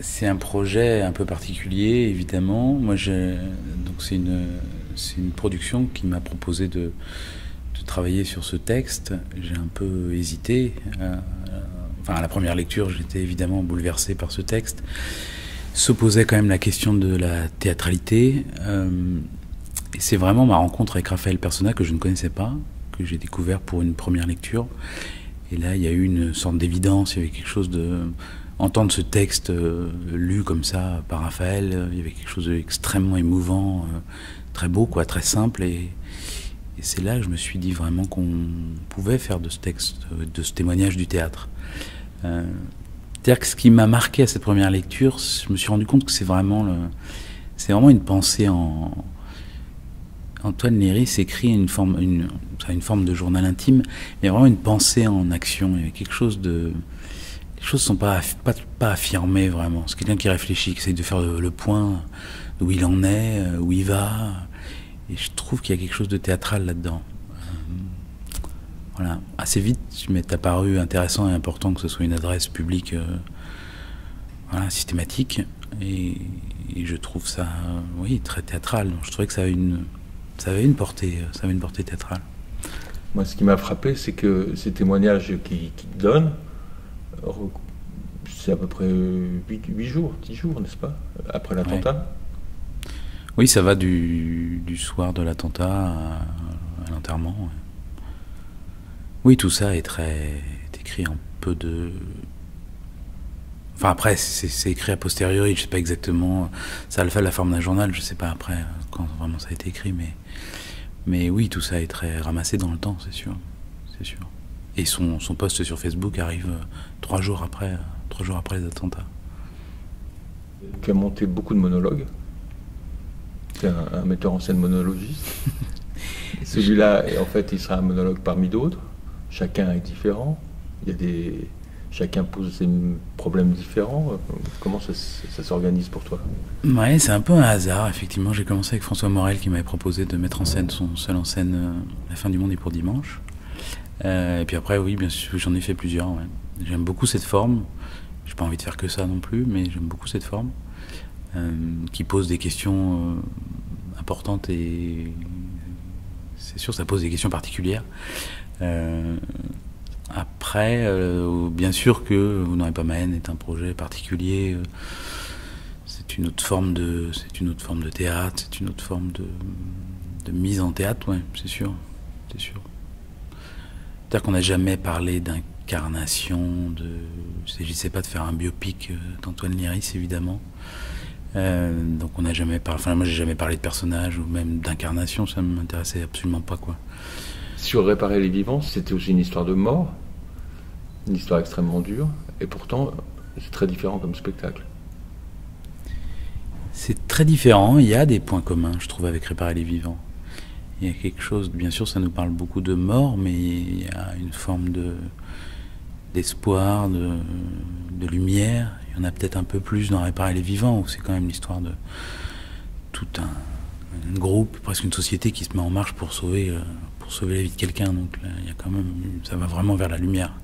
C'est un projet un peu particulier, évidemment. Donc c'est une production qui m'a proposé de travailler sur ce texte. J'ai un peu hésité. Enfin, à la première lecture, j'étais évidemment bouleversé par ce texte. Se posait quand même la question de la théâtralité. Et c'est vraiment ma rencontre avec Raphaël Persona que je ne connaissais pas, que j'ai découvert pour une première lecture. Et là, il y a eu une sorte d'évidence, il y avait quelque chose de... Entendre ce texte lu comme ça par Raphaël, il y avait quelque chose d'extrêmement émouvant, très beau, quoi, très simple. Et c'est là que je me suis dit vraiment qu'on pouvait faire de ce texte, de ce témoignage du théâtre. C'est-à-dire que ce qui m'a marqué à cette première lecture, je me suis rendu compte que c'est vraiment une pensée en... Antoine Léry écrit une forme de journal intime, mais vraiment une pensée en action. Il y a quelque chose de... Les choses ne sont pas affirmées vraiment. C'est quelqu'un qui réfléchit, qui essaye de faire le point d'où il en est, où il va. Et je trouve qu'il y a quelque chose de théâtral là-dedans. Voilà. Assez vite, il m'est apparu intéressant et important que ce soit une adresse publique voilà, systématique. Et je trouve ça, oui, très théâtral. Donc, je trouvais que ça avait une portée théâtrale. Moi, ce qui m'a frappé, c'est que ces témoignages qu'il donne, c'est à peu près 10 jours, n'est-ce pas, après l'attentat. Ouais. Oui, ça va du soir de l'attentat à l'enterrement. Ouais. Oui, tout ça est écrit un peu de... Enfin, après, c'est écrit a posteriori, je sais pas exactement... Ça a fait la forme d'un journal, je sais pas après quand vraiment ça a été écrit, mais oui, tout ça est très ramassé dans le temps, c'est sûr. C'est sûr. Et son post sur Facebook arrive 3 jours après les attentats. Tu as monté beaucoup de monologues. Tu es un metteur en scène monologiste. Celui-là, en fait, il sera un monologue parmi d'autres. Chacun est différent. Chacun pose ses problèmes différents. Comment ça s'organise pour toi? Ouais, c'est un peu un hasard, effectivement. J'ai commencé avec François Morel qui m'avait proposé de mettre en scène son seul en scène La fin du monde est pour dimanche. Et puis après, oui, bien sûr, j'en ai fait plusieurs. Ouais. J'aime beaucoup cette forme. J'ai pas envie de faire que ça non plus, mais j'aime beaucoup cette forme qui pose des questions importantes et c'est sûr, ça pose des questions particulières. Après, bien sûr que Vous n'aurez pas ma haine est un projet particulier. C'est une autre forme de théâtre, c'est une autre forme de mise en théâtre, ouais, c'est sûr. C'est-à-dire qu'on n'a jamais parlé d'incarnation, il ne s'agissait pas de faire un biopic d'Antoine Léry, évidemment. Donc on n'a jamais parlé, enfin moi j'ai jamais parlé de personnage ou même d'incarnation, ça ne m'intéressait absolument pas, quoi. Sur Réparer les vivants, c'était aussi une histoire de mort, une histoire extrêmement dure, et pourtant c'est très différent comme spectacle. C'est très différent, il y a des points communs, je trouve, avec Réparer les vivants. Il y a quelque chose, bien sûr ça nous parle beaucoup de mort, mais il y a une forme d'espoir, de lumière. Il y en a peut-être un peu plus dans Réparer les vivants, où c'est quand même l'histoire de tout un groupe, presque une société qui se met en marche pour sauver la vie de quelqu'un. Donc là, il y a quand même, ça va vraiment vers la lumière.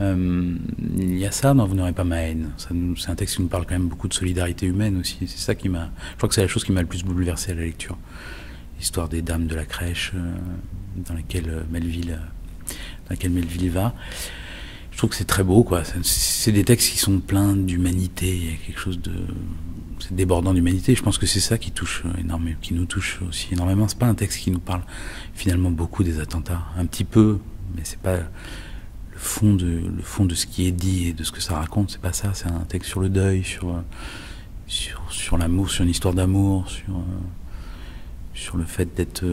Il y a ça dans Vous n'aurez pas ma haine. C'est un texte qui nous parle quand même beaucoup de solidarité humaine aussi. C'est ça qui m'a... Je crois que c'est la chose qui m'a le plus bouleversé à la lecture. L'histoire des dames de la crèche dans laquelle Melville va. Je trouve que c'est très beau, quoi. C'est des textes qui sont pleins d'humanité. Il y a quelque chose de... C'est débordant d'humanité. Je pense que c'est ça qui touche énormément, qui nous touche aussi énormément. C'est pas un texte qui nous parle finalement beaucoup des attentats. Un petit peu, mais c'est pas... Le fond de ce qui est dit et de ce que ça raconte, c'est pas ça. C'est un texte sur le deuil, sur l'amour, sur une histoire d'amour, sur le fait d'être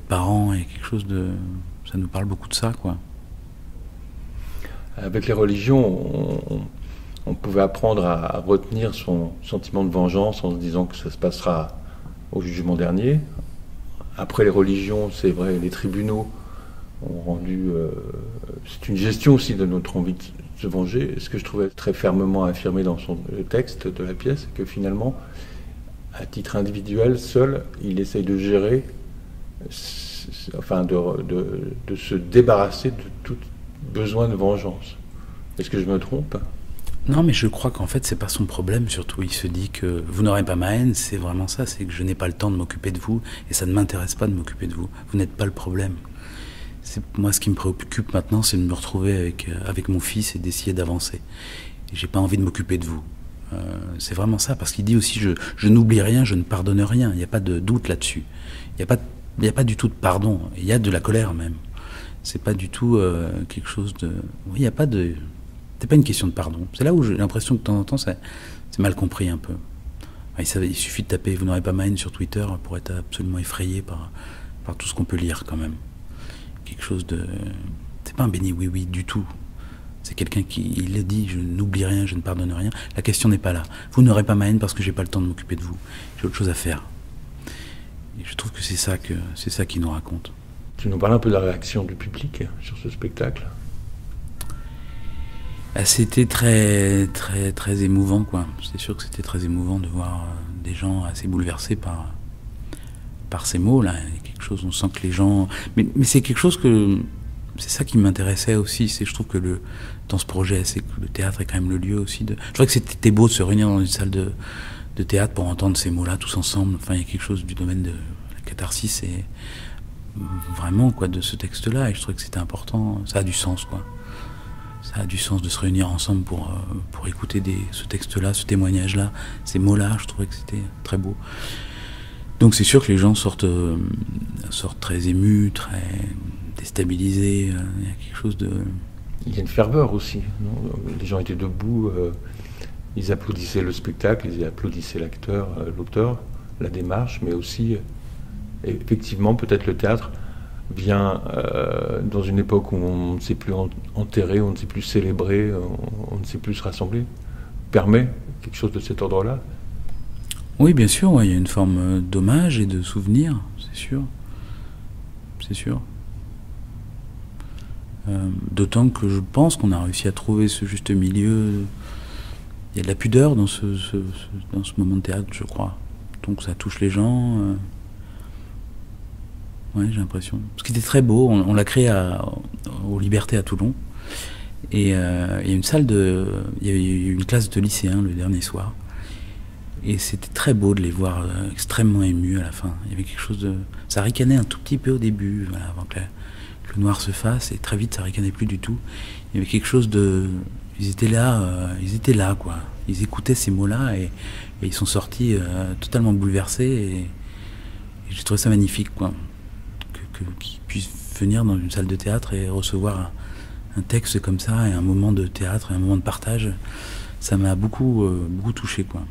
parent, et quelque chose de... Ça nous parle beaucoup de ça, quoi. Avec les religions, on pouvait apprendre à retenir son sentiment de vengeance en se disant que ça se passera au jugement dernier. Après les religions, c'est vrai, les tribunaux ont rendu... c'est une gestion aussi de notre envie de se venger. Ce que je trouvais très fermement affirmé dans le texte de la pièce, c'est que finalement, à titre individuel, seul, il essaye de gérer, enfin de se débarrasser de tout besoin de vengeance. Est-ce que je me trompe? Non, mais je crois qu'en fait, c'est pas son problème, surtout. Il se dit que vous n'aurez pas ma haine, c'est vraiment ça, c'est que je n'ai pas le temps de m'occuper de vous, et ça ne m'intéresse pas de m'occuper de vous. Vous n'êtes pas le problème. Moi, ce qui me préoccupe maintenant, c'est de me retrouver avec mon fils et d'essayer d'avancer. Et j'ai pas envie de m'occuper de vous. C'est vraiment ça, parce qu'il dit aussi, je n'oublie rien, je ne pardonne rien. Il n'y a pas de doute là-dessus. Il n'y a pas du tout de pardon. Il y a de la colère même. C'est pas du tout quelque chose de... Oui, il n'y a pas de... C'est pas une question de pardon. C'est là où j'ai l'impression que de temps en temps, c'est mal compris un peu. Il suffit de taper « Vous n'aurez pas ma haine » sur Twitter pour être absolument effrayé par tout ce qu'on peut lire quand même. Quelque chose de... C'est pas un béni oui-oui du tout. C'est quelqu'un il a dit « Je n'oublie rien, je ne pardonne rien ». La question n'est pas là. Vous n'aurez pas ma haine parce que j'ai pas le temps de m'occuper de vous. J'ai autre chose à faire. Et je trouve que c'est ça qu'il nous raconte. Tu nous parles un peu de la réaction du public sur ce spectacle? C'était très, très, très émouvant, quoi. C'est sûr que c'était très émouvant de voir des gens assez bouleversés par ces mots-là. Il y a quelque chose, on sent que les gens... Mais c'est quelque chose que... C'est ça qui m'intéressait aussi. Je trouve que dans ce projet, c'est que le théâtre est quand même le lieu aussi de... Je crois que c'était beau de se réunir dans une salle de théâtre pour entendre ces mots-là tous ensemble. Enfin, il y a quelque chose du domaine de la catharsis et vraiment, quoi, de ce texte-là. Et je trouvais que c'était important. Ça a du sens, quoi. Ça a du sens de se réunir ensemble pour écouter ce texte-là, ce témoignage-là, ces mots-là. Je trouvais que c'était très beau. Donc c'est sûr que les gens sortent très émus, très déstabilisés. Il y a quelque chose de... Il y a une ferveur aussi. Non, les gens étaient debout, ils applaudissaient le spectacle, ils applaudissaient l'acteur, l'auteur, la démarche, mais aussi, effectivement, peut-être le théâtre vient dans une époque où on ne sait plus enterrer, on ne sait plus célébrer, on ne sait plus se rassembler, permet quelque chose de cet ordre-là. Oui, bien sûr, ouais, il y a une forme d'hommage et de souvenir, c'est sûr. C'est sûr. D'autant que je pense qu'on a réussi à trouver ce juste milieu. Il y a de la pudeur dans ce moment de théâtre, je crois. Donc ça touche les gens. Ouais, j'ai l'impression. Ce qui était très beau, on l'a créé aux Libertés à Toulon. Et il y a il y a eu une classe de lycéens le dernier soir. Et c'était très beau de les voir extrêmement émus à la fin. Il y avait quelque chose de... Ça ricanait un tout petit peu au début, voilà, avant que le noir se fasse, et très vite ça ricanait plus du tout. Il y avait quelque chose de... Ils étaient là, quoi. Ils écoutaient ces mots-là, et ils sont sortis totalement bouleversés, et j'ai trouvé ça magnifique, quoi. Qu'ils puissent venir dans une salle de théâtre et recevoir un texte comme ça, et un moment de théâtre, et un moment de partage, ça m'a beaucoup touché, quoi.